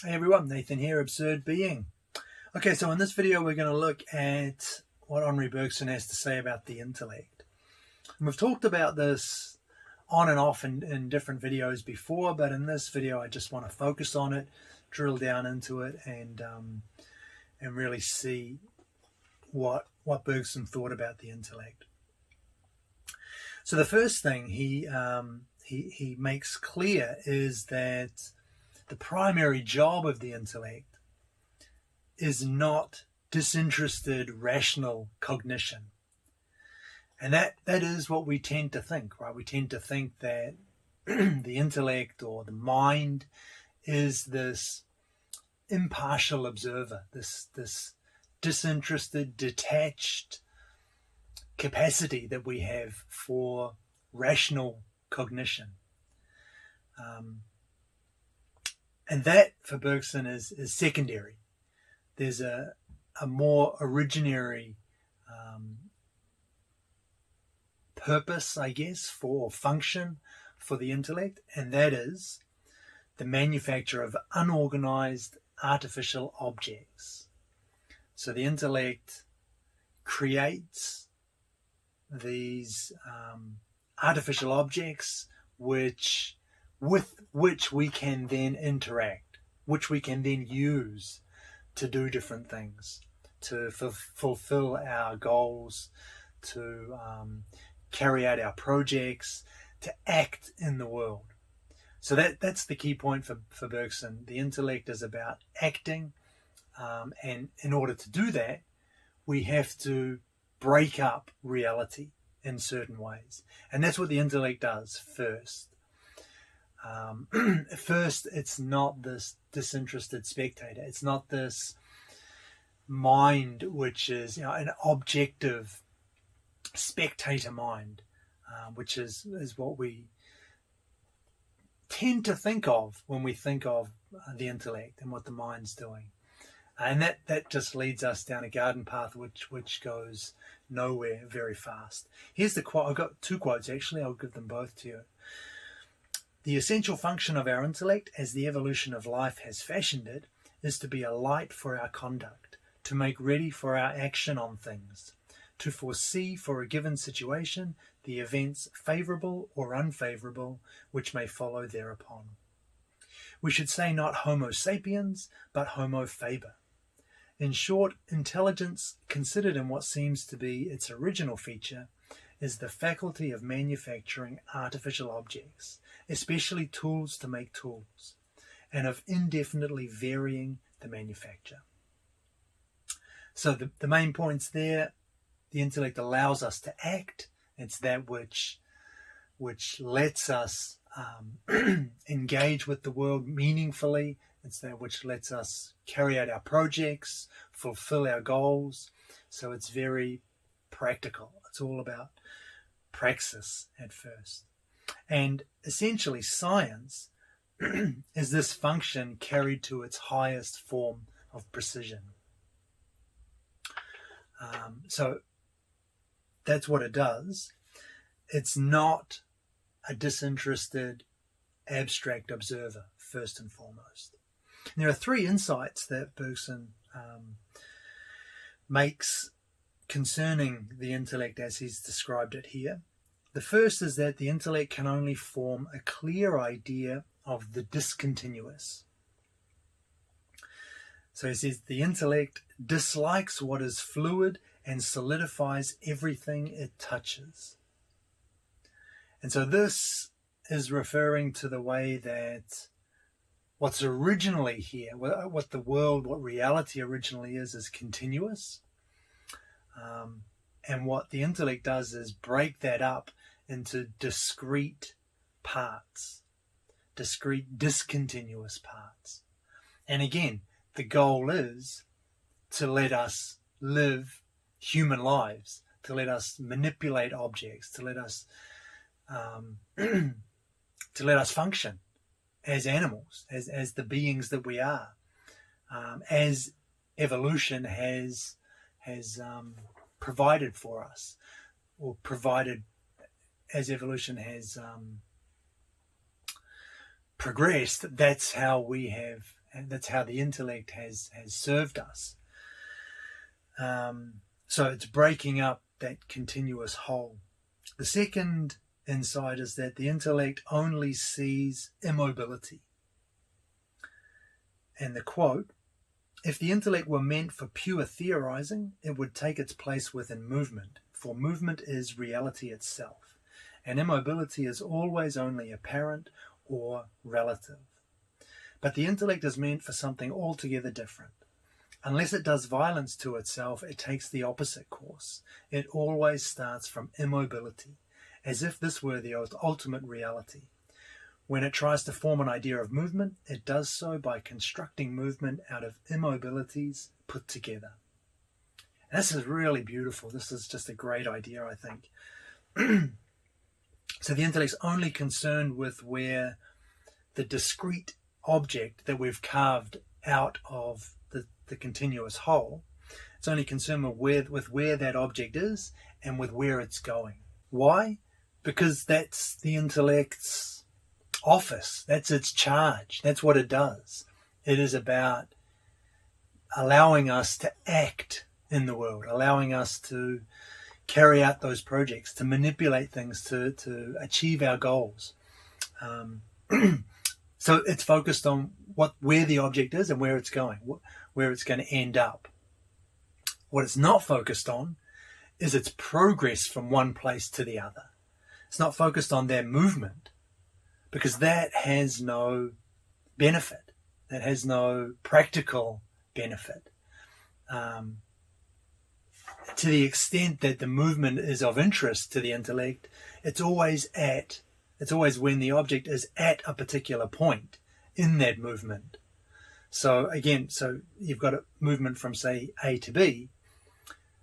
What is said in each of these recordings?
Hey everyone, Nathan here, Absurd Being. Okay, so in this video we're going to look at what Henri Bergson has to say about the intellect. And we've talked about this on and off in different videos before, but in this video I just want to focus on it, drill down into it, and really see what Bergson thought about the intellect. So the first thing he makes clear is that the primary job of the intellect is not disinterested rational cognition. And that is what we tend to think, right? We tend to think that the intellect or the mind is this impartial observer, this disinterested, detached capacity that we have for rational cognition. And that, for Bergson, is secondary. There's a more originary purpose, I guess, for function for the intellect, and that is the manufacture of unorganized artificial objects. So the intellect creates these artificial objects with which we can then interact, which we can then use to do different things, to fulfill our goals, to carry out our projects, to act in the world. So that's the key point for Bergson. The intellect is about acting, and in order to do that, we have to break up reality in certain ways. And that's what the intellect does first. First, it's not this disinterested spectator. It's not this mind which is, an objective spectator mind, which is what we tend to think of when we think of the intellect and what the mind's doing. And that just leads us down a garden path which goes nowhere very fast. Here's the quote. I've got two quotes actually. I'll give them both to you. The essential function of our intellect, as the evolution of life has fashioned it, is to be a light for our conduct, to make ready for our action on things, to foresee for a given situation the events favourable or unfavourable which may follow thereupon. We should say not Homo sapiens, but Homo faber. In short, intelligence, considered in what seems to be its original feature, is the faculty of manufacturing artificial objects, especially tools to make tools, and of indefinitely varying the manufacture. So the main points there: the intellect allows us to act. It's that which lets us engage with the world meaningfully. It's that which lets us carry out our projects, fulfill our goals. So it's very practical. It's all about praxis at first. And essentially science is this function carried to its highest form of precision. So that's what it does. It's not a disinterested, abstract observer, first and foremost. And there are three insights that Bergson makes concerning the intellect as he's described it here. The first is that the intellect can only form a clear idea of the discontinuous. So he says the intellect dislikes what is fluid and solidifies everything it touches. And so this is referring to the way that what's originally here, what the world, what reality originally is continuous. And what the intellect does is break that up into discrete parts, discrete discontinuous parts. And again, the goal is to let us live human lives, to let us manipulate objects, to let us function as animals, as the beings that we are, as evolution has provided for us, or provided as evolution has progressed. That's how we have And that's how the intellect has served us. So it's breaking up that continuous whole. The second insight is that the intellect only sees immobility. And the quote, "If the intellect were meant for pure theorizing, it would take its place within movement, for movement is reality itself, and immobility is always only apparent or relative. But the intellect is meant for something altogether different. Unless it does violence to itself, it takes the opposite course. It always starts from immobility, as if this were the ultimate reality. When it tries to form an idea of movement, it does so by constructing movement out of immobilities put together." And this is really beautiful. This is just a great idea, I think. So the intellect's only concerned with where the discrete object that we've carved out of the continuous whole, it's only concerned with where that object is and with where it's going. Why? Because that's the intellect's office. That's its charge. That's what it does. It is about allowing us to act in the world, allowing us to carry out those projects, to manipulate things, to achieve our goals. So it's focused on where the object is and where it's going, where it's going to end up. What it's not focused on is its progress from one place to the other. It's not focused on their movement, because that has no benefit. That has no practical benefit. To the extent that the movement is of interest to the intellect, it's always when the object is at a particular point in that movement. So again, you've got a movement from, say, A to B,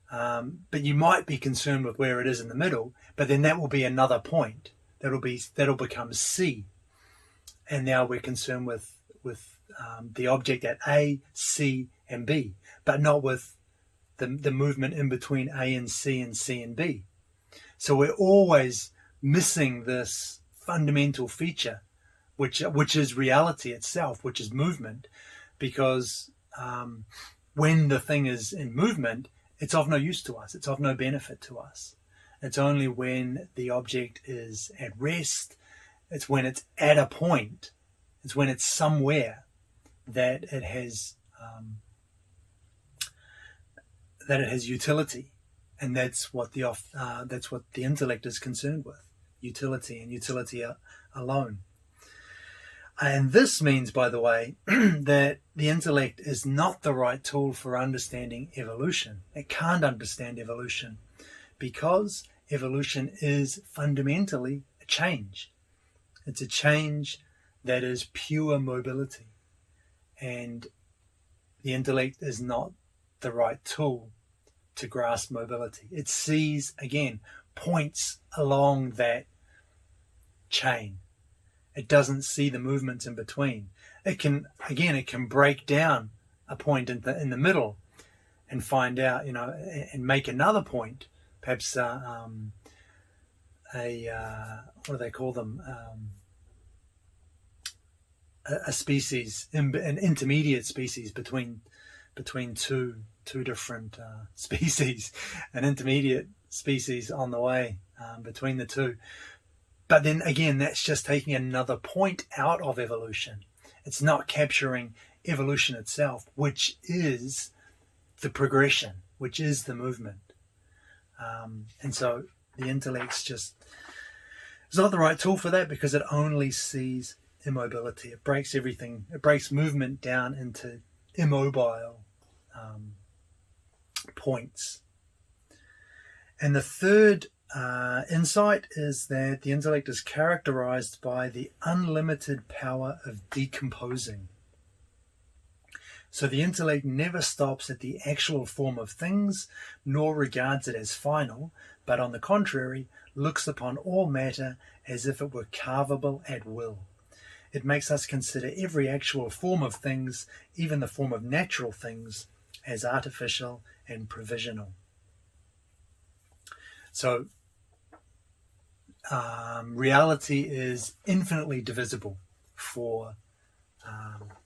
but you might be concerned with where it is in the middle, but then that will be another point. That'll become C. And now we're concerned with the object at A, C, and B, but not with the movement in between A and C and B. So we're always missing this fundamental feature, which is reality itself, which is movement, because when the thing is in movement, it's of no use to us. It's of no benefit to us. It's only when the object is at rest, it's when it's at a point, it's when it's somewhere that it has utility, and that's what the intellect is concerned with: utility, and utility alone. And this means, by the way, that the intellect is not the right tool for understanding evolution. It can't understand evolution because evolution is fundamentally a change. It's a change that is pure mobility, and the intellect is not the right tool to grasp mobility. It sees, again, points along that chain. It doesn't see the movements in between. It can break down a point in the middle and find out, and make another point, perhaps what do they call them? A species, an intermediate species between two different species, an intermediate species on the way between the two. But then again, that's just taking another point out of evolution. It's not capturing evolution itself, which is the progression, which is the movement. And so the intellect's just is not the right tool for that, because it only sees immobility. It breaks everything. It breaks movement down into immobile points. And the third insight is that the intellect is characterized by the unlimited power of decomposing. So the intellect never stops at the actual form of things, nor regards it as final, but on the contrary, looks upon all matter as if it were carvable at will. It makes us consider every actual form of things, even the form of natural things, as artificial and provisional. So reality is infinitely divisible for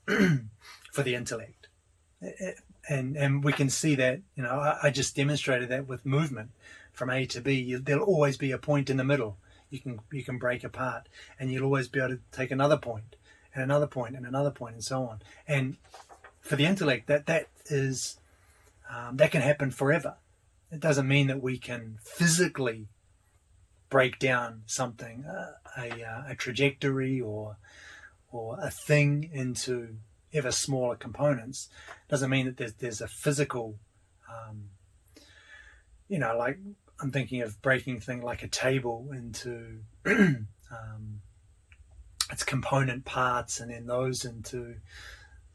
for the intellect. And we can see that, I just demonstrated that with movement from A to B. There'll always be a point in the middle you can break apart, and you'll always be able to take another point and another point and another point and so on. And for the intellect, that is that can happen forever. It doesn't mean that we can physically break down something, a trajectory or a thing into ever smaller components. Doesn't mean that there's a physical, like I'm thinking of breaking thing like a table into its component parts, and then those into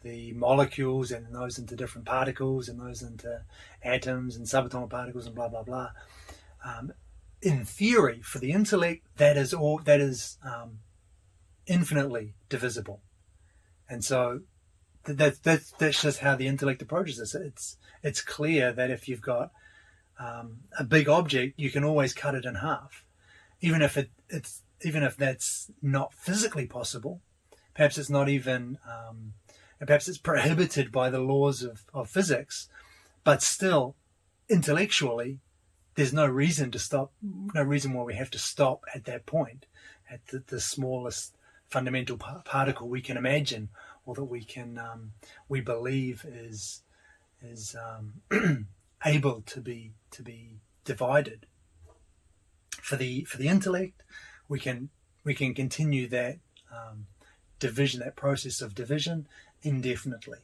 the molecules, and those into different particles, and those into atoms and subatomic particles, and blah blah blah. In theory, for the intellect, that is infinitely divisible, and so that's just how the intellect approaches this. It's clear that if you've got a big object, you can always cut it in half, even if that's not physically possible. Perhaps it's not even. Perhaps it's prohibited by the laws of physics, but still, intellectually, there's no reason to stop. No reason why we have to stop at that point, at the smallest fundamental particle we can imagine, or that we believe is able to be divided. For the intellect, we can continue that division, that process of division, indefinitely.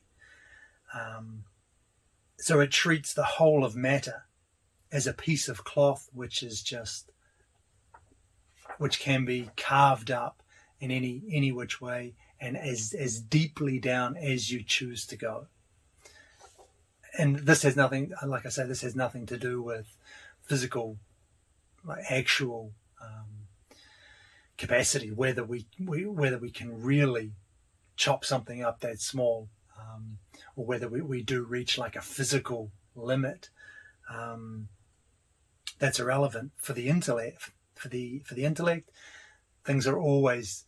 So it treats the whole of matter as a piece of cloth which can be carved up in any which way, and as deeply down as you choose to go. And this has nothing, like I say, this has nothing to do with physical, like actual capacity, whether we can really chop something up that small, or whether we do reach like a physical limit. That's irrelevant for the intellect. For the intellect, things are always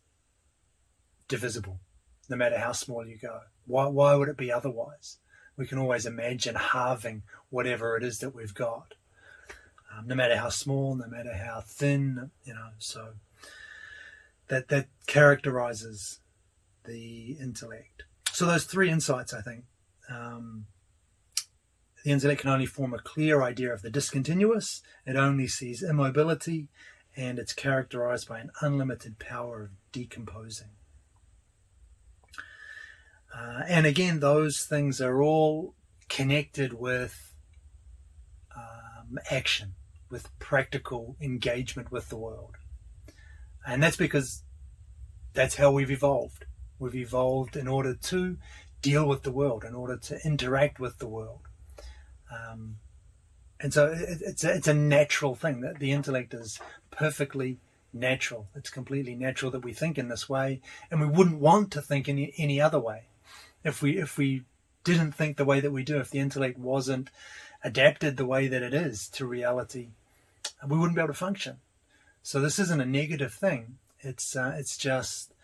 divisible, no matter how small you go. Why would it be otherwise? We can always imagine halving whatever it is that we've got, no matter how small, no matter how thin, so that characterizes the intellect. So those three insights, I think. The intellect can only form a clear idea of the discontinuous. It only sees immobility, and it's characterized by an unlimited power of decomposing. And again, those things are all connected with action, with practical engagement with the world. And that's because that's how we've evolved. We've evolved in order to deal with the world, in order to interact with the world. And so it's a natural thing. That the intellect is perfectly natural. It's completely natural that we think in this way, and we wouldn't want to think in any other way. If we didn't think the way that we do, if the intellect wasn't adapted the way that it is to reality, we wouldn't be able to function. So this isn't a negative thing. It's just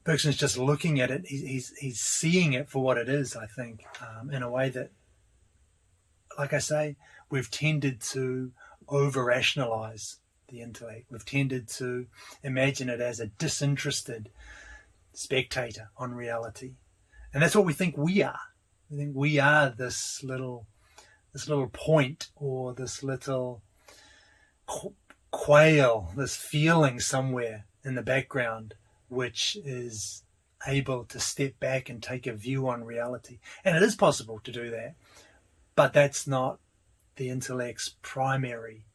Bergson's just looking at it. He's seeing it for what it is. I think in a way that, like I say, we've tended to over-rationalize the intellect. We've tended to imagine it as a disinterested spectator on reality. And that's what we think we are. We think we are this little point, or this little quail, this feeling somewhere in the background, which is able to step back and take a view on reality. And it is possible to do that, but that's not the intellect's primary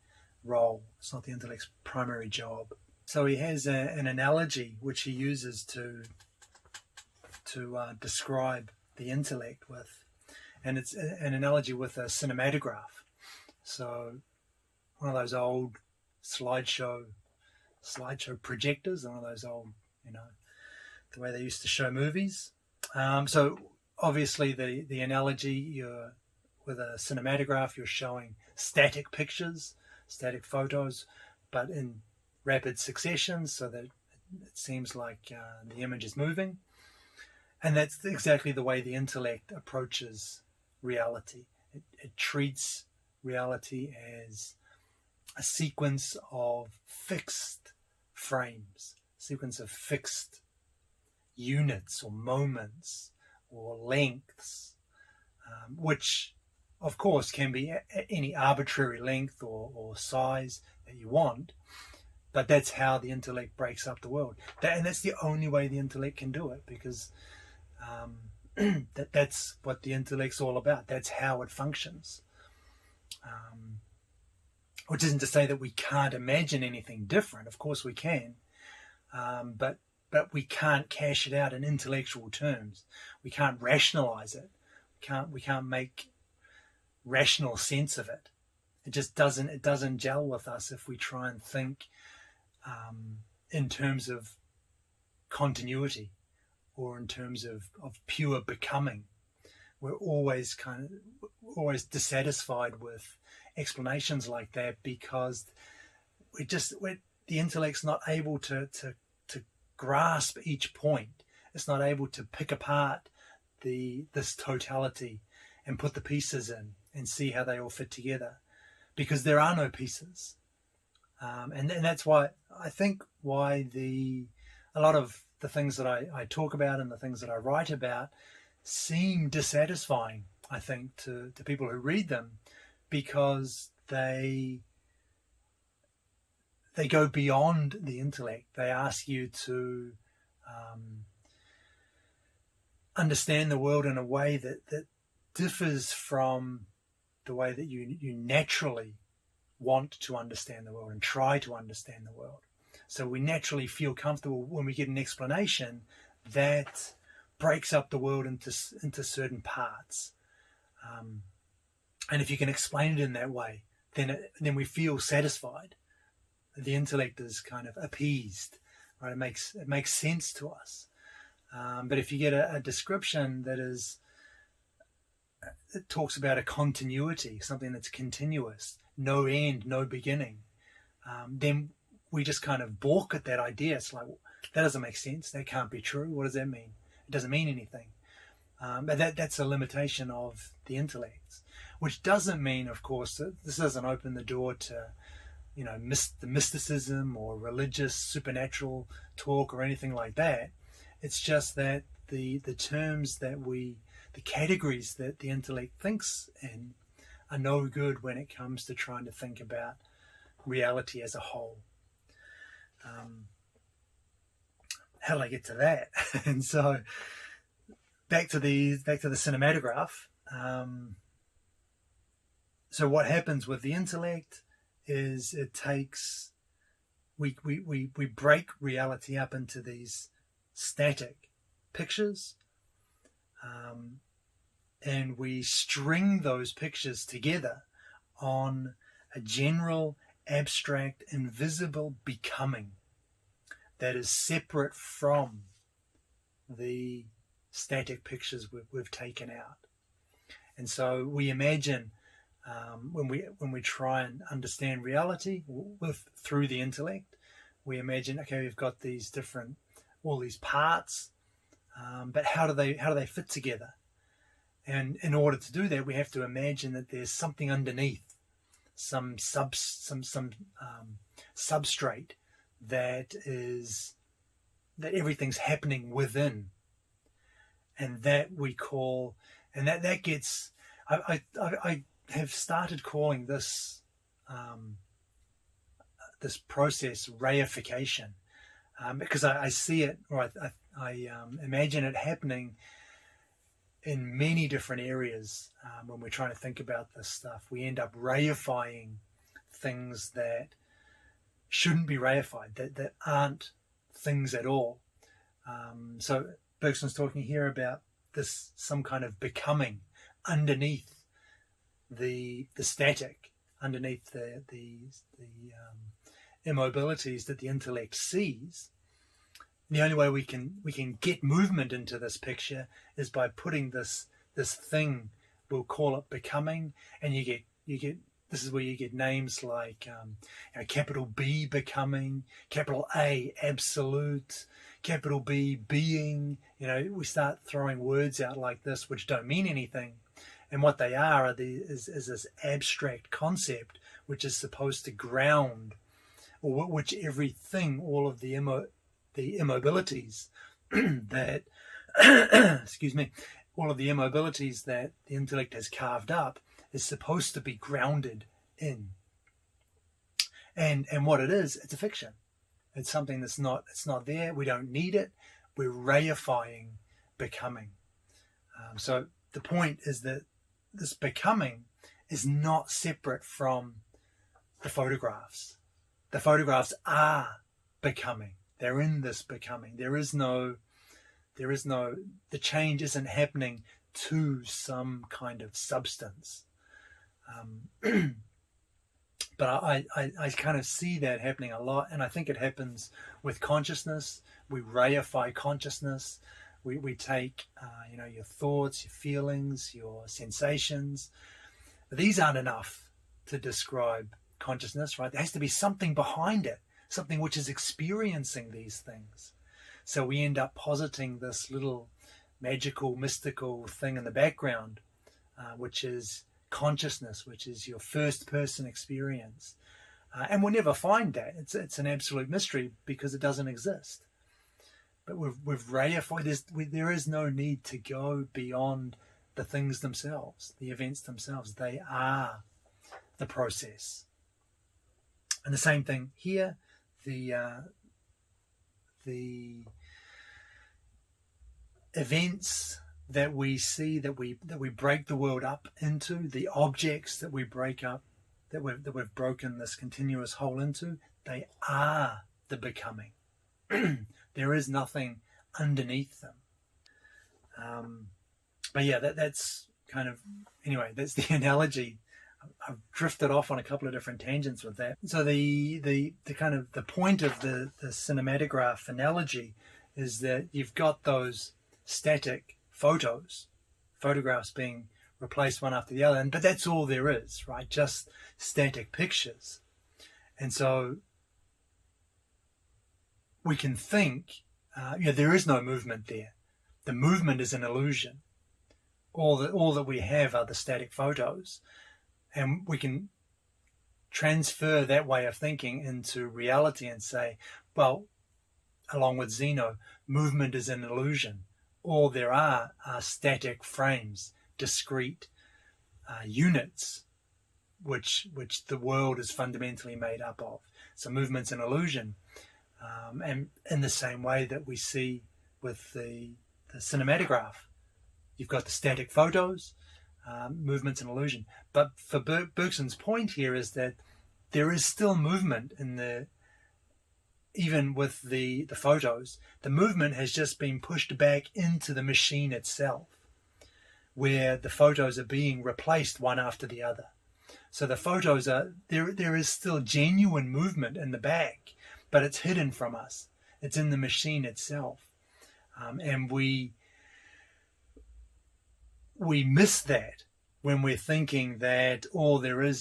role. It's not the intellect's primary job. So he has an analogy which he uses to describe the intellect with, and it's an analogy with a cinematograph. So one of those old slideshow projectors, one of those old, the way they used to show movies. So obviously the analogy, with a cinematograph, you're showing static pictures, static photos, but in rapid succession, so that it seems like the image is moving. And that's exactly the way the intellect approaches reality. It treats reality as a sequence of fixed frames, sequence of fixed units or moments or lengths, which of course can be any arbitrary length or size that you want, but that's how the intellect breaks up the world. And that's the only way the intellect can do it, because that's what the intellect's all about. That's how it functions. Which isn't to say that we can't imagine anything different. Of course we can, but we can't cash it out in intellectual terms. We can't rationalize it. We can't make rational sense of it. It just doesn't gel with us if we try and think in terms of continuity or in terms of pure becoming. We're always dissatisfied with explanations like that, because the intellect's not able to grasp each point. It's not able to pick apart this totality and put the pieces in and see how they all fit together, because there are no pieces. And that's why I think a lot of the things that I talk about and the things that I write about seem dissatisfying, I think, to people who read them, because they go beyond the intellect. They ask you to understand the world in a way that differs from the way that you naturally want to understand the world and try to understand the world. So we naturally feel comfortable when we get an explanation that breaks up the world into certain parts. And if you can explain it in that way, then we feel satisfied. The intellect is kind of appeased, right? It makes sense to us. But if you get a description it talks about a continuity, something that's continuous, no end, no beginning, then we just kind of balk at that idea. It's like, well, that doesn't make sense. That can't be true. What does that mean? It doesn't mean anything. But that's a limitation of the intellect, which doesn't mean, of course, that this doesn't open the door to, the mysticism or religious, supernatural talk or anything like that. It's just that the terms the categories that the intellect thinks in are no good when it comes to trying to think about reality as a whole. How did I get to that? And so back to the cinematograph. So what happens with the intellect is we break reality up into these static pictures, and we string those pictures together on a general, abstract, invisible becoming that is separate from the static pictures we've taken out. And so we imagine, when we try and understand reality through the intellect, we imagine, okay, we've got all these parts, but how do they fit together? And in order to do that, we have to imagine that there's something underneath, some substrate that everything's happening within, and that we call, and that gets. I have started calling this this process reification, because I see it, or I imagine it happening in many different areas. When we're trying to think about this stuff, we end up reifying things that shouldn't be reified, that aren't things at all. So Bergson's talking here about some kind of becoming underneath the static, underneath the immobilities that the intellect sees. And the only way we can get movement into this picture is by putting this thing, we'll call it becoming, and you get this is where you get names like capital B, becoming, capital A, absolute, capital B, being. We start throwing words out like this which don't mean anything. And what they are is this abstract concept which is supposed to ground, or which everything, all of the immobilities that, excuse me, all of the immobilities that the intellect has carved up is supposed to be grounded in. And what it is, it's a fiction. It's something it's not there. We don't need it. We're reifying becoming. So the point is that this becoming is not separate from the photographs. The photographs are becoming. They're in this becoming. The change isn't happening to some kind of substance. But I kind of see that happening a lot, and I think it happens with consciousness. We reify consciousness. We take your thoughts, your feelings, your sensations. But these aren't enough to describe consciousness, right? There has to be something behind it, something which is experiencing these things. So we end up positing this little magical, mystical thing in the background, which is consciousness, which is your first person experience. And we'll never find that. It's an absolute mystery because it doesn't exist. But we've reified. There is no need to go beyond the things themselves, the events themselves. They are the process. And the same thing here, the events that we see, that we break the world up into, the objects that we break up, that we've broken this continuous whole into, they are the becoming. There is nothing underneath them. But yeah, that's kind of, anyway, that's the analogy. I've drifted off on a couple of different tangents with that. So the kind of the point of the cinematograph analogy is that you've got those static photographs being replaced one after the other, but that's all there is, right? Just static pictures. And so we can think, there is no movement there. The movement is an illusion. All that we have are the static photos, and we can transfer that way of thinking into reality and say, well, along with Zeno, movement is an illusion. All there are static frames, discrete units, which the world is fundamentally made up of. So movement's an illusion. And in the same way that we see with the cinematograph, you've got the static photos, movement's an illusion. But for Bergson's point here is that there is still movement even with the photos. The movement has just been pushed back into the machine itself, where the photos are being replaced one after the other. So the photos there is still genuine movement in the back, but it's hidden from us. It's in the machine itself. And we miss that when we're thinking that all there are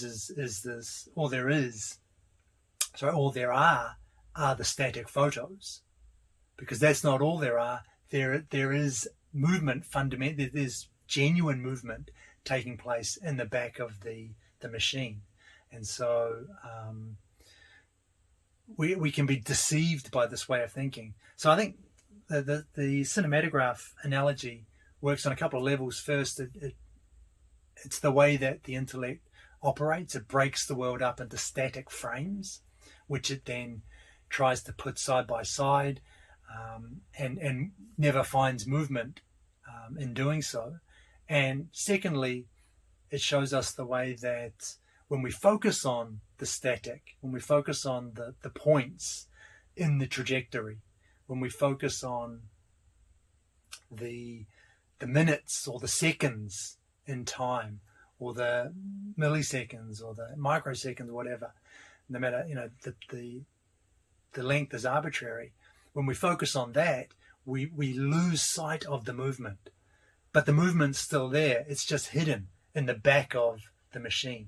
the static photos, because that's not all there are. There is movement fundamentally. There's genuine movement taking place in the back of the machine, and so we can be deceived by this way of thinking. So I think the cinematograph analogy works on a couple of levels. First, it's the way that the intellect operates. It breaks the world up into static frames, which it then tries to put side by side, and never finds movement in doing so. And secondly, it shows us the way that when we focus on the static, when we focus on the points in the trajectory, when we focus on the minutes or the seconds in time, or the milliseconds or the microseconds, whatever, no matter, the length is arbitrary. When we focus on that, we lose sight of the movement. But the movement's still there. It's just hidden in the back of the machine.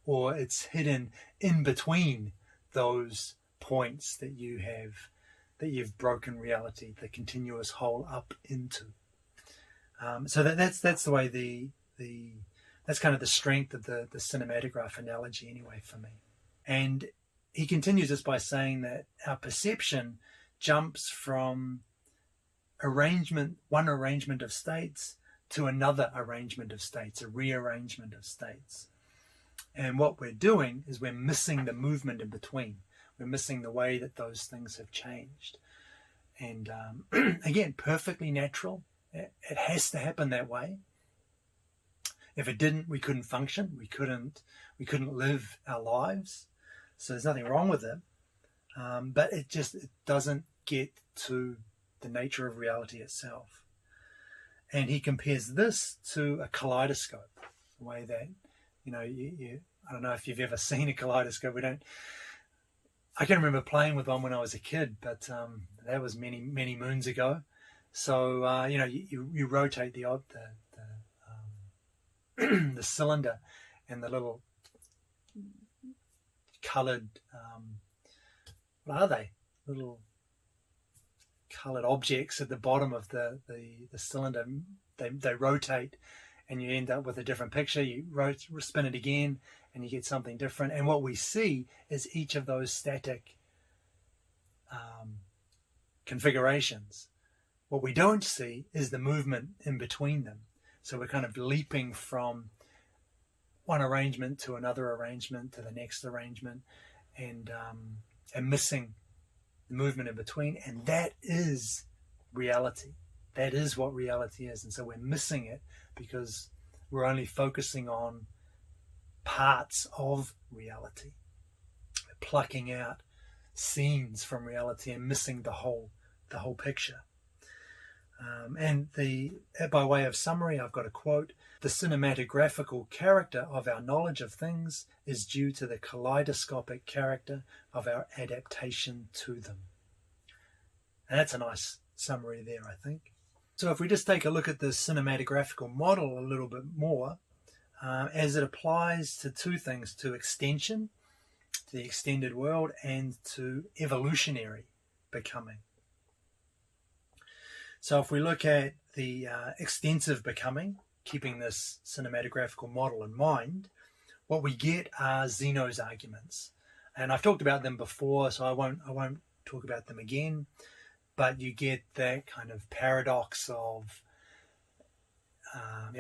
or it's hidden in between those points that you've broken reality, the continuous whole, up into. So that's the way that's kind of the strength of the cinematograph analogy anyway for me. And he continues this by saying that our perception jumps from one arrangement of states to another arrangement of states, a rearrangement of states. And what we're doing is we're missing the movement in between. We're missing the way that those things have changed. And again, perfectly natural. It has to happen that way. If it didn't, we couldn't function. We couldn't live our lives. So there's nothing wrong with it. But it doesn't get to the nature of reality itself. And he compares this to a kaleidoscope, the way that, I don't know if you've ever seen a kaleidoscope. I can remember playing with one when I was a kid, but that was many, many moons ago. So, you rotate the cylinder, and the little coloured, what are they? Little coloured objects at the bottom of the cylinder. They rotate, and you end up with a different picture. You spin it again, and you get something different. And what we see is each of those static configurations. What we don't see is the movement in between them. So we're kind of leaping from one arrangement to another arrangement to the next arrangement, and missing the movement in between. And that is reality. That is what reality is. And so we're missing it because we're only focusing on parts of reality. We're plucking out scenes from reality and missing the whole picture. And by way of summary, I've got a quote: "The cinematographical character of our knowledge of things is due to the kaleidoscopic character of our adaptation to them." And that's a nice summary there, I think. So if we just take a look at the cinematographical model a little bit more, as it applies to two things: to extension, to the extended world, and to evolutionary becoming. So if we look at the extensive becoming, keeping this cinematographical model in mind, what we get are Zeno's arguments. And I've talked about them before, so I won't talk about them again. But you get that kind of paradox of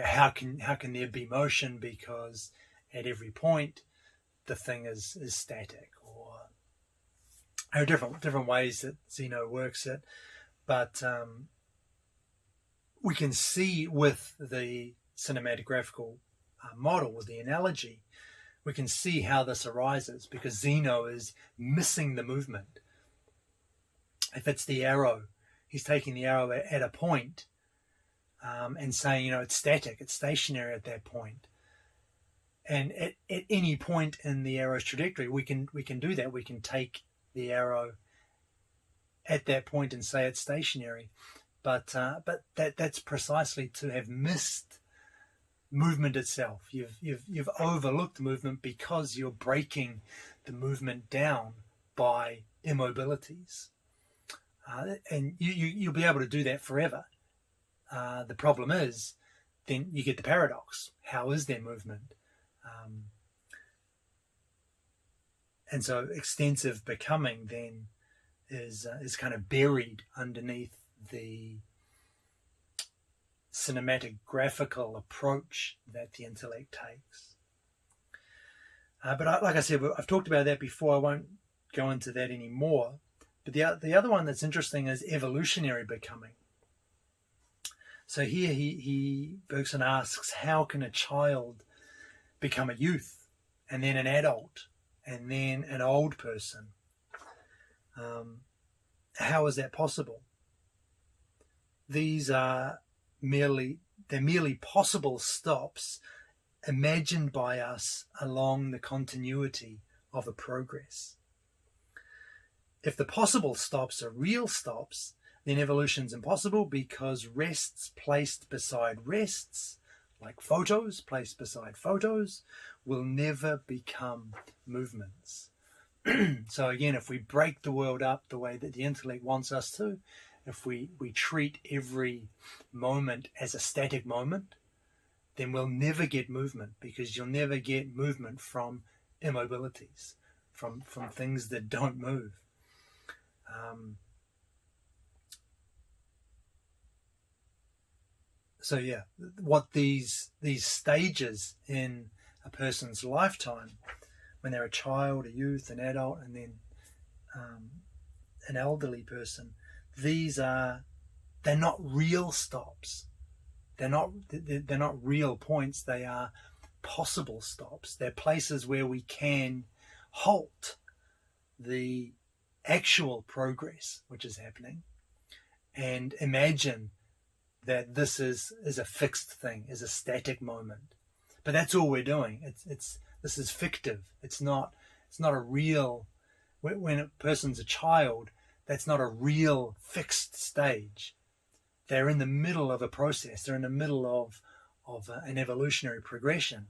how can there be motion, because at every point the thing is static, or there are different ways that Zeno works it. But we can see with the cinematographical model, with the analogy, we can see how this arises, because Zeno is missing the movement. If it's the arrow, he's taking the arrow at a point and saying, it's static, it's stationary at that point. And at any point in the arrow's trajectory, we can do that. We can take the arrow at that point and say it's stationary. But that's precisely to have missed movement itself. You've overlooked movement because you're breaking the movement down by immobilities. And you'll be able to do that forever. The problem is, then you get the paradox. How is there movement? And so extensive becoming then is kind of buried underneath the cinematographical approach that the intellect takes. But like I said, I've talked about that before. I won't go into that anymore. But the other one that's interesting is evolutionary becoming. So here Bergson asks, how can a child become a youth, and then an adult, and then an old person? How is that possible? These are merely possible stops imagined by us along the continuity of a progress. If the possible stops are real stops, then evolution's impossible, because rests placed beside rests like photos placed beside photos, will never become movements. So again, if we break the world up the way that the intellect wants us to, if we treat every moment as a static moment, then we'll never get movement, because you'll never get movement from immobilities, from things that don't move. So yeah, what these stages in a person's lifetime, when they're a child, a youth, an adult, and then an elderly person, they're not real stops. They're not real points. They are possible stops. They're places where we can halt the actual progress which is happening and imagine that this is a fixed thing, is a static moment. But that's all we're doing. This is fictive. It's not a real. When a person's a child, that's not a real fixed stage. They're in the middle of a process. They're in the middle of an evolutionary progression,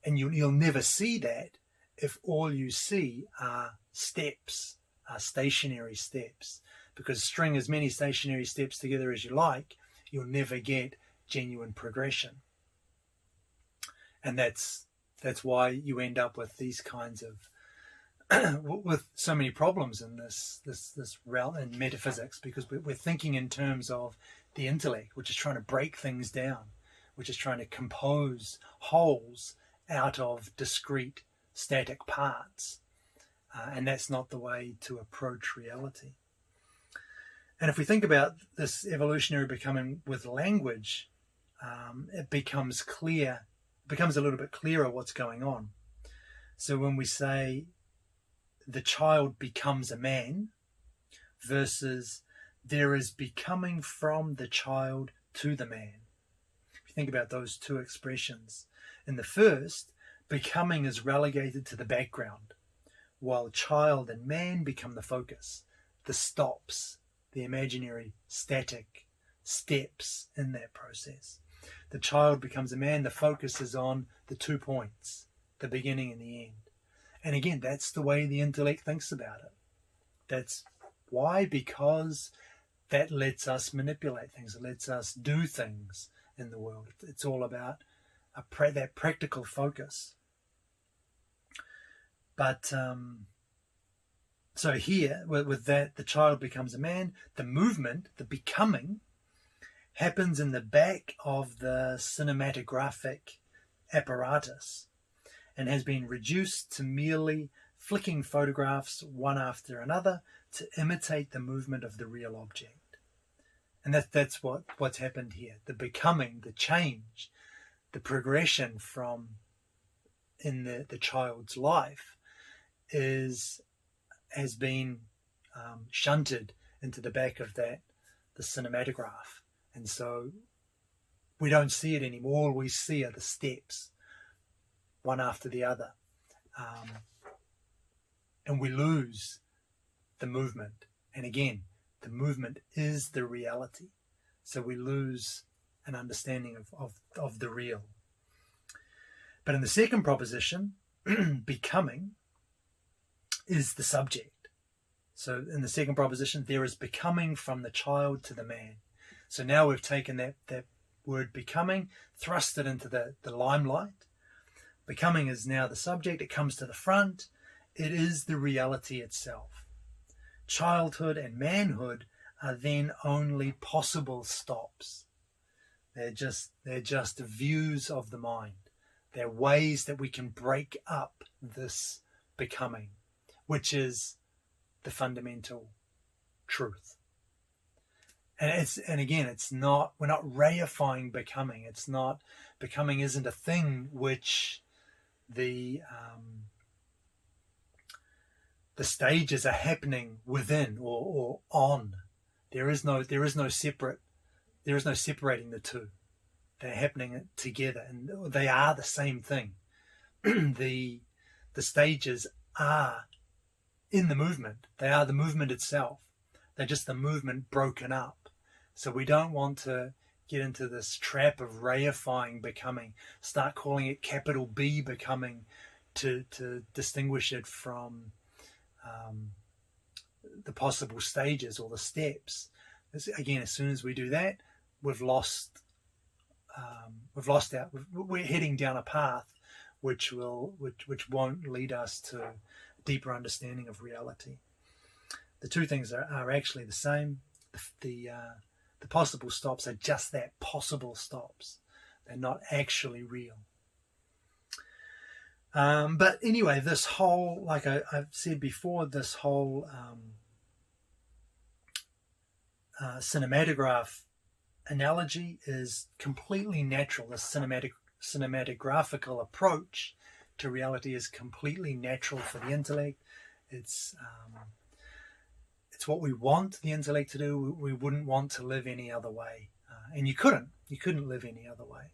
and you'll never see that if all you see are steps, are stationary steps. Because string as many stationary steps together as you like, you'll never get genuine progression. And that's why you end up with these kinds of with so many problems in this realm in metaphysics, because we're thinking in terms of the intellect, which is trying to break things down, which is trying to compose wholes out of discrete static parts, and that's not the way to approach reality. And if we think about this evolutionary becoming with language, it becomes a little bit clearer what's going on. So when we say the child becomes a man versus there is becoming from the child to the man. If you think about those two expressions, in the first, becoming is relegated to the background, while child and man become the focus, the stops, the imaginary static steps in that process. The child becomes a man, the focus is on the 2 points, the beginning and the end. And again, that's the way the intellect thinks about it. That's why, because that lets us manipulate things. It lets us do things in the world. It's all about that practical focus. But so here, with that, the child becomes a man. The movement, the becoming, happens in the back of the cinematographic apparatus, and has been reduced to merely flicking photographs one after another to imitate the movement of the real object. And that's what's happened here. The becoming, the change, the progression from in the child's life has been shunted into the back of the cinematograph. And so we don't see it anymore. All we see are the steps, one after the other. And we lose the movement. And again, the movement is the reality. So we lose an understanding of the real. But in the second proposition, becoming is the subject. So in the second proposition, there is becoming from the child to the man. So now we've taken that word becoming, thrust it into the limelight. Becoming is now the subject. It comes to the front. It is the reality itself. Childhood and manhood are then only possible stops. They're just views of the mind. They're ways that we can break up this becoming, which is the fundamental truth. And again, we're not reifying becoming. Becoming isn't a thing which the stages are happening within or on. There is no separating the two. They're happening together, and they are the same thing. The stages are in the movement. They are the movement itself. They're just the movement broken up. So we don't want to get into this trap of reifying becoming, start calling it capital B becoming to distinguish it from the possible stages or the steps. Again, as soon as we do that, we're heading down a path which won't lead us to a deeper understanding of reality. The two things are actually the same. The possible stops are just that, possible stops. They're not actually real. But anyway, this whole, like I've said before, this whole cinematograph analogy is completely natural. The cinematographical approach to reality is completely natural for the intellect. It's what we want the intellect to do. We wouldn't want to live any other way, and you couldn't live any other way.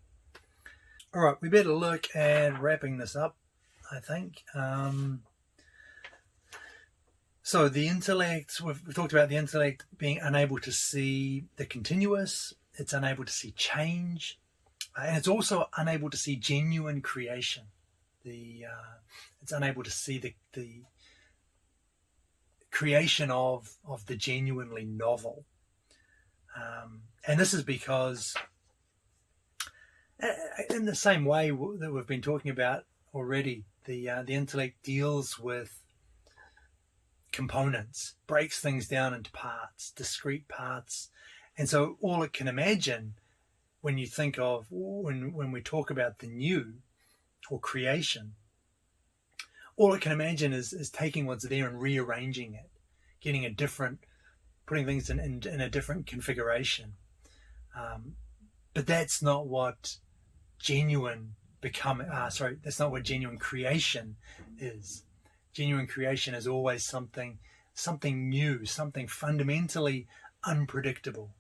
All right, we better look at wrapping this up, I think. So the intellect, we've talked about the intellect being unable to see the continuous. It's unable to see change, and it's also unable to see genuine creation. It's unable to see the creation of the genuinely novel, and this is because, in the same way that we've been talking about already, the intellect deals with components, breaks things down into parts, discrete parts, and so all it can imagine when you think of when we talk about the new or creation, all it can imagine is taking what's there and rearranging it, getting a different, putting things in a different configuration. But that's not what genuine that's not what genuine creation is. Genuine creation is always something new, something fundamentally unpredictable.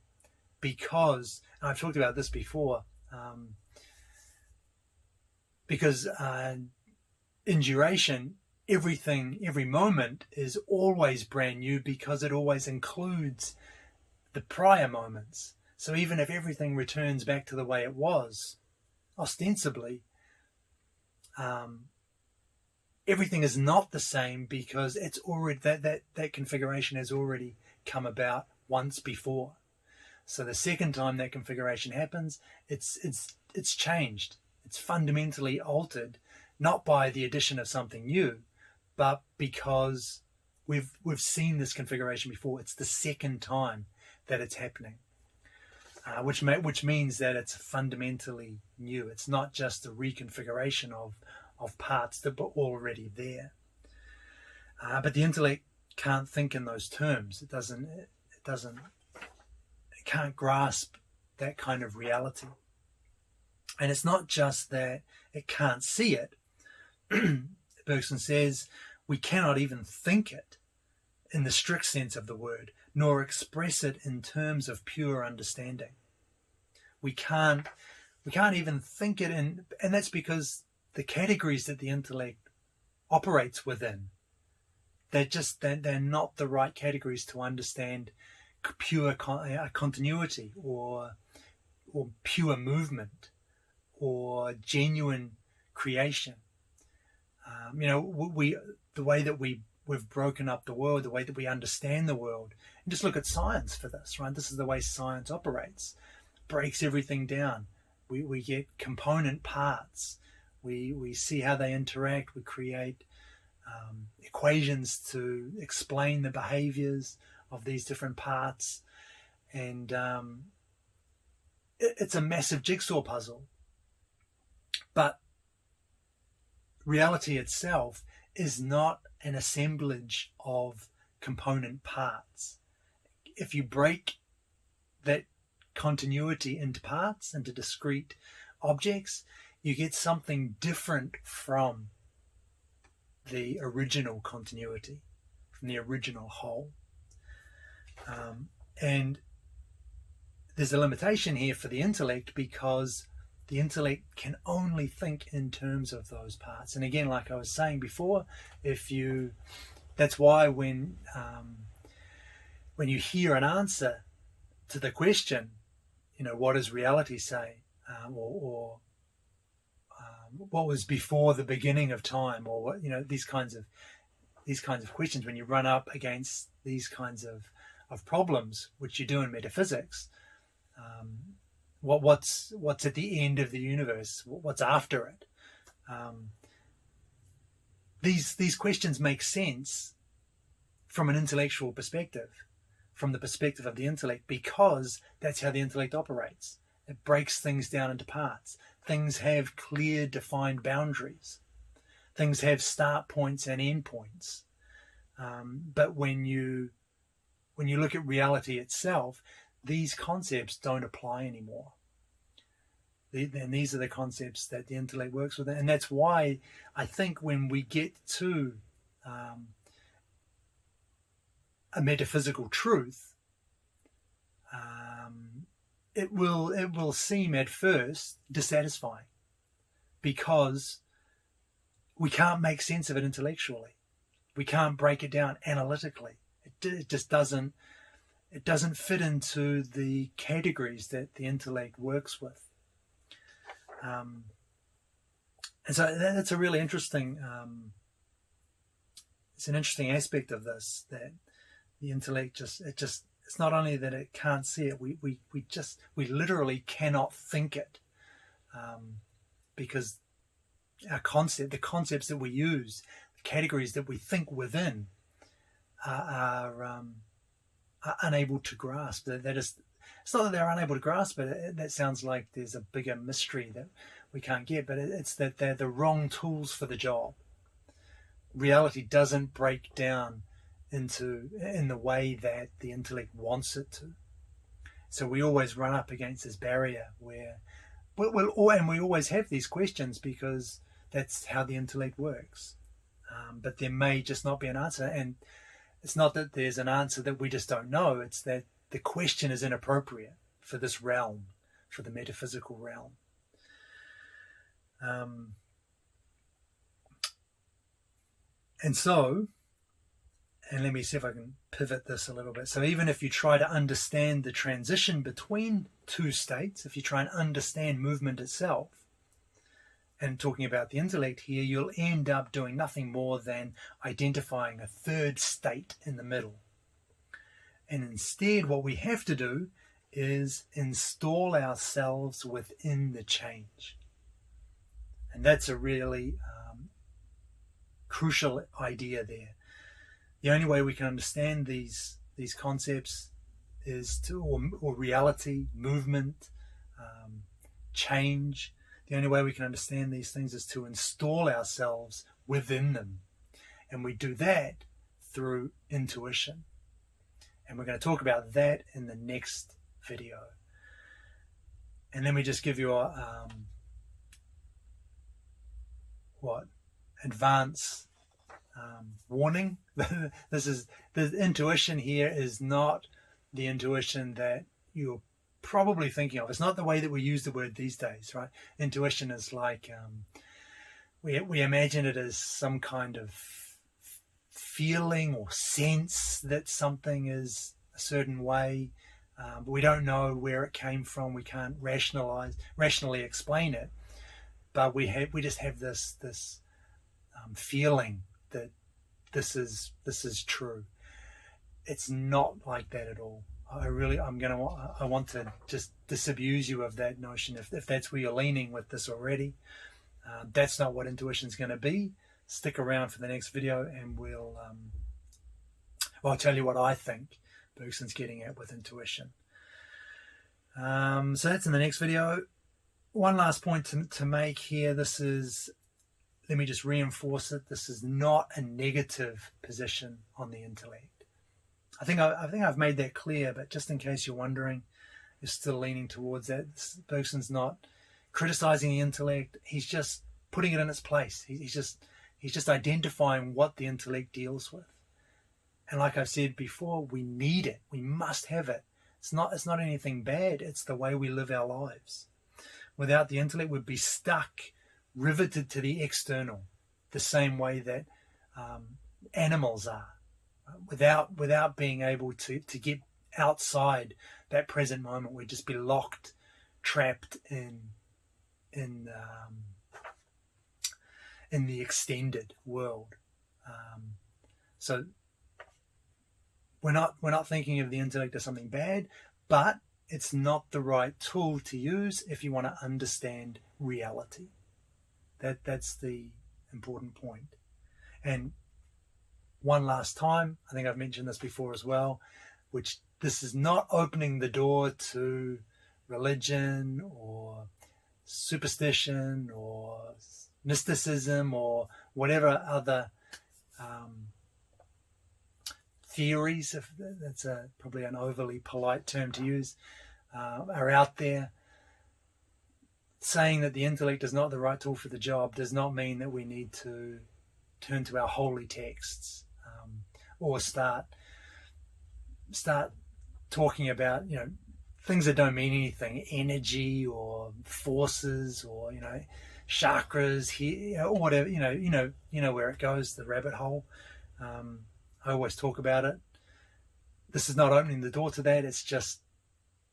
Because, and I've talked about this before, because in duration, every moment is always brand new because it always includes the prior moments. So even if everything returns back to the way it was, ostensibly, everything is not the same because it's already that configuration has already come about once before. So the second time that configuration happens, it's changed. It's fundamentally altered, not by the addition of something new, but because we've seen this configuration before. It's the second time that it's happening, which means that it's fundamentally new. It's not just a reconfiguration of parts that were already there. But the intellect can't think in those terms. It can't grasp that kind of reality. And it's not just that it can't see it. Bergson says we cannot even think it in the strict sense of the word, nor express it in terms of pure understanding. We can't even think it in, and that's because the categories that the intellect operates within, they're not the right categories to understand pure continuity or pure movement or genuine creation. The way that we've broken up the world, the way that we understand the world, and just look at science for this, right? This is the way science operates, breaks everything down. We get component parts. We see how they interact. We create equations to explain the behaviors of these different parts, and it's a massive jigsaw puzzle. But reality itself is not an assemblage of component parts. If you break that continuity into parts, into discrete objects, you get something different from the original continuity, from the original whole. And there's a limitation here for the intellect because the intellect can only think in terms of those parts. And again, like I was saying before, that's why when you hear an answer to the question, what does reality say, or what was before the beginning of time, or what, these kinds of questions. When you run up against these kinds of problems, which you do in metaphysics, what's at the end of the universe? What's after it? These questions make sense from an intellectual perspective, from the perspective of the intellect, because that's how the intellect operates. It breaks things down into parts. Things have clear, defined boundaries. Things have start points and end points. But when you look at reality itself, these concepts don't apply anymore. And these are the concepts that the intellect works with. And that's why I think when we get to a metaphysical truth, it will seem at first dissatisfying, because we can't make sense of it intellectually. We can't break it down analytically. It just doesn't fit into the categories that the intellect works with. And so that's a really interesting, it's an interesting aspect of this, that the intellect it's not only that it can't see it, we literally cannot think it, because the concepts that we use, the categories that we think within, are unable to grasp. It's not that they're unable to grasp it. That sounds like there's a bigger mystery that we can't get, but it's that they're the wrong tools for the job. Reality doesn't break down in the way that the intellect wants it to. So we always run up against this barrier where and we always have these questions, because that's how the intellect works. But there may just not be an answer, and it's not that there's an answer that we just don't know. It's that the question is inappropriate for this realm, for the metaphysical realm. And let me see if I can pivot this a little bit. So even if you try to understand the transition between two states, if you try and understand movement itself, and talking about the intellect here, you'll end up doing nothing more than identifying a third state in the middle. And instead, what we have to do is install ourselves within the change. And that's a really crucial idea there. The only way we can understand these concepts is or reality, movement, change. The only way we can understand these things is to install ourselves within them. And we do that through intuition. And we're going to talk about that in the next video. And let me just give you a advance warning. The intuition here is not the intuition that you're probably thinking of. It's not the way that we use the word these days, right? Intuition is like we imagine it as some kind of feeling or sense that something is a certain way, but we don't know where it came from. We can't rationally explain it, but we just have this feeling that this is true. It's not like that at all. I want to just disabuse you of that notion. If that's where you're leaning with this already, that's not what intuition is going to be. Stick around for the next video, and I'll tell you what I think Bergson's getting at with intuition. So that's in the next video. One last point to make here. Let me just reinforce it. This is not a negative position on the intellect. I think I've made that clear, but just in case you're wondering, you're still leaning towards that. Bergson's not criticizing the intellect. He's just putting it in its place. He's just identifying what the intellect deals with. And like I've said before, we need it. We must have it. It's not anything bad. It's the way we live our lives. Without the intellect, we'd be stuck, riveted to the external, the same way that animals are. Without being able to get outside that present moment. We'd just be locked, trapped in the extended world. So we're not thinking of the intellect as something bad, but it's not the right tool to use if you want to understand reality. That's the important point. And one last time, I think I've mentioned this before as well, which this is not opening the door to religion or superstition or mysticism or whatever other theories, if that's probably an overly polite term to use, are out there. Saying that the intellect is not the right tool for the job does not mean that we need to turn to our holy texts or start talking about things that don't mean anything, energy or forces or chakras, or whatever. You know where it goes, the rabbit hole. I always talk about it. This is not opening the door to that. It's just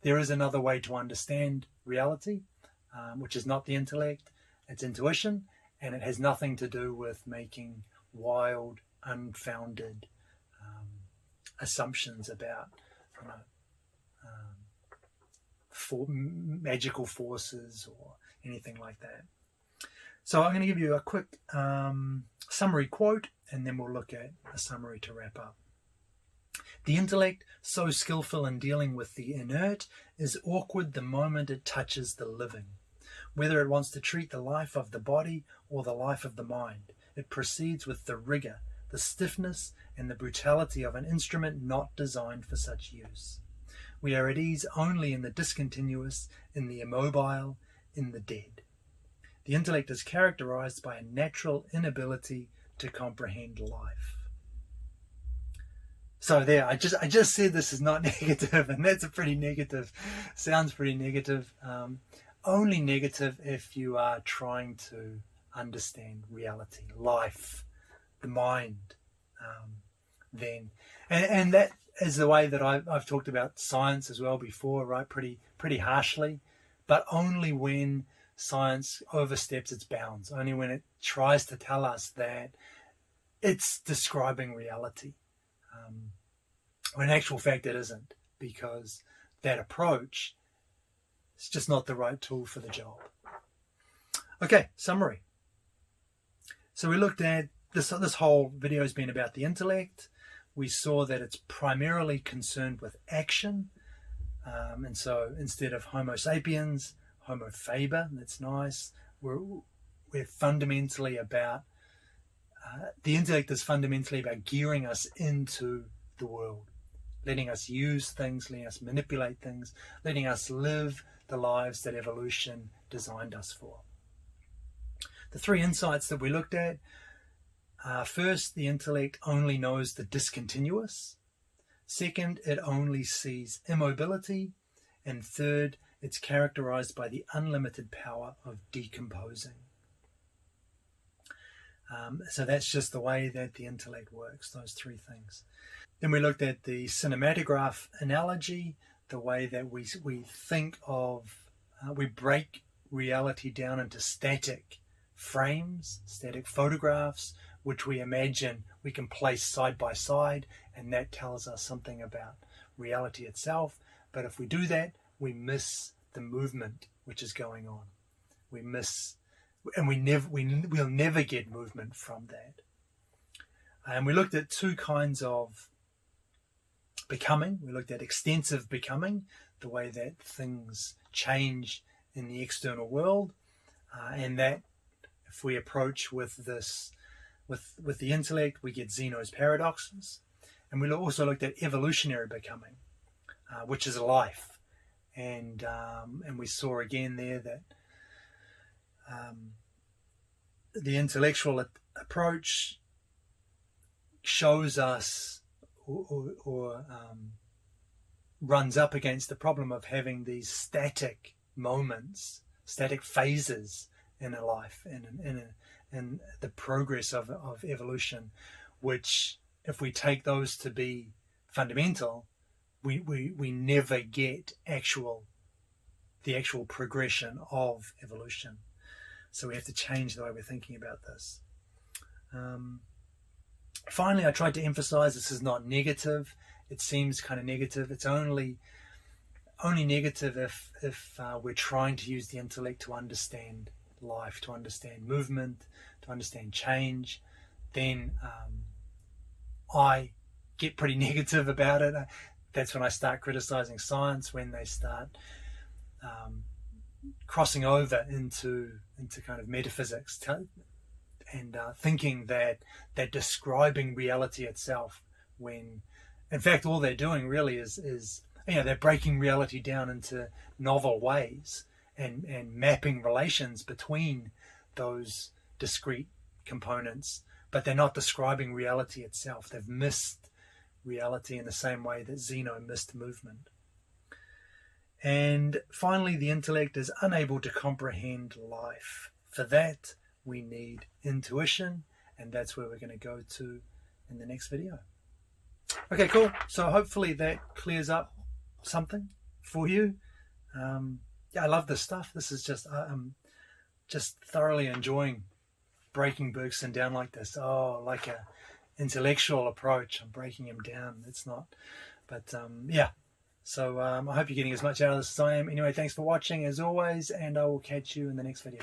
there is another way to understand reality, which is not the intellect. It's intuition, and it has nothing to do with making wild, unfounded assumptions about magical forces or anything like that. So I'm going to give you a quick summary quote, and then we'll look at a summary to wrap up. The intellect, so skillful in dealing with the inert, is awkward the moment it touches the living. Whether it wants to treat the life of the body or the life of the mind, it proceeds with the rigour, the stiffness, and the brutality of an instrument not designed for such use. We are at ease only in the discontinuous, in the immobile, in the dead. The intellect is characterised by a natural inability to comprehend life. So there, I just said this is not negative, and that's a pretty negative, sounds pretty negative. Only negative if you are trying to understand reality, life, the mind, then. And that is the way that I've talked about science as well before, right? Pretty harshly, but only when science oversteps its bounds, only when it tries to tell us that it's describing reality. When in actual fact it isn't, because that approach is just not the right tool for the job. Okay, summary. So we looked at this whole video has been about the intellect. We saw that it's primarily concerned with action. And so instead of Homo sapiens, Homo faber, that's nice. We're fundamentally about, the intellect is fundamentally about gearing us into the world, letting us use things, letting us manipulate things, letting us live the lives that evolution designed us for. The three insights that we looked at, first, the intellect only knows the discontinuous. Second, it only sees immobility. And third, it's characterized by the unlimited power of decomposing. So that's just the way that the intellect works, those three things. Then we looked at the cinematograph analogy, the way that we think of, we break reality down into static frames, static photographs, which we imagine we can place side by side, and that tells us something about reality itself. But if we do that, we miss the movement which is going on. We miss, and we'll never get movement from that. And we looked at two kinds of becoming. We looked at extensive becoming, the way that things change in the external world, and that if we approach with this, with the intellect, we get Zeno's paradoxes. And we also looked at evolutionary becoming, which is life, and we saw again there that the intellectual approach shows us or runs up against the problem of having these static moments, static phases in a life, in the progress of evolution, which if we take those to be fundamental, we never get the actual progression of evolution. So we have to change the way we're thinking about this. Finally, I tried to emphasize this is not negative. It seems kind of negative. It's only negative if we're trying to use the intellect to understand life, to understand movement, to understand change. Then I get pretty negative about it. That's when I start criticizing science, when they start crossing over into kind of metaphysics and thinking that they're describing reality itself, when in fact all they're doing really is they're breaking reality down into novel ways and mapping relations between those discrete components, but they're not describing reality itself. They've missed reality in the same way that Zeno missed movement. And finally, the intellect is unable to comprehend life. For that, we need intuition, and that's where we're going to go to in the next video. Okay, cool. So hopefully that clears up something for you. I love this stuff. This is just, I'm just thoroughly enjoying breaking Bergson down like this. Oh, like a intellectual approach. I'm breaking him down. It's not, but yeah. So I hope you're getting as much out of this as I am. Anyway, thanks for watching as always, and I will catch you in the next video.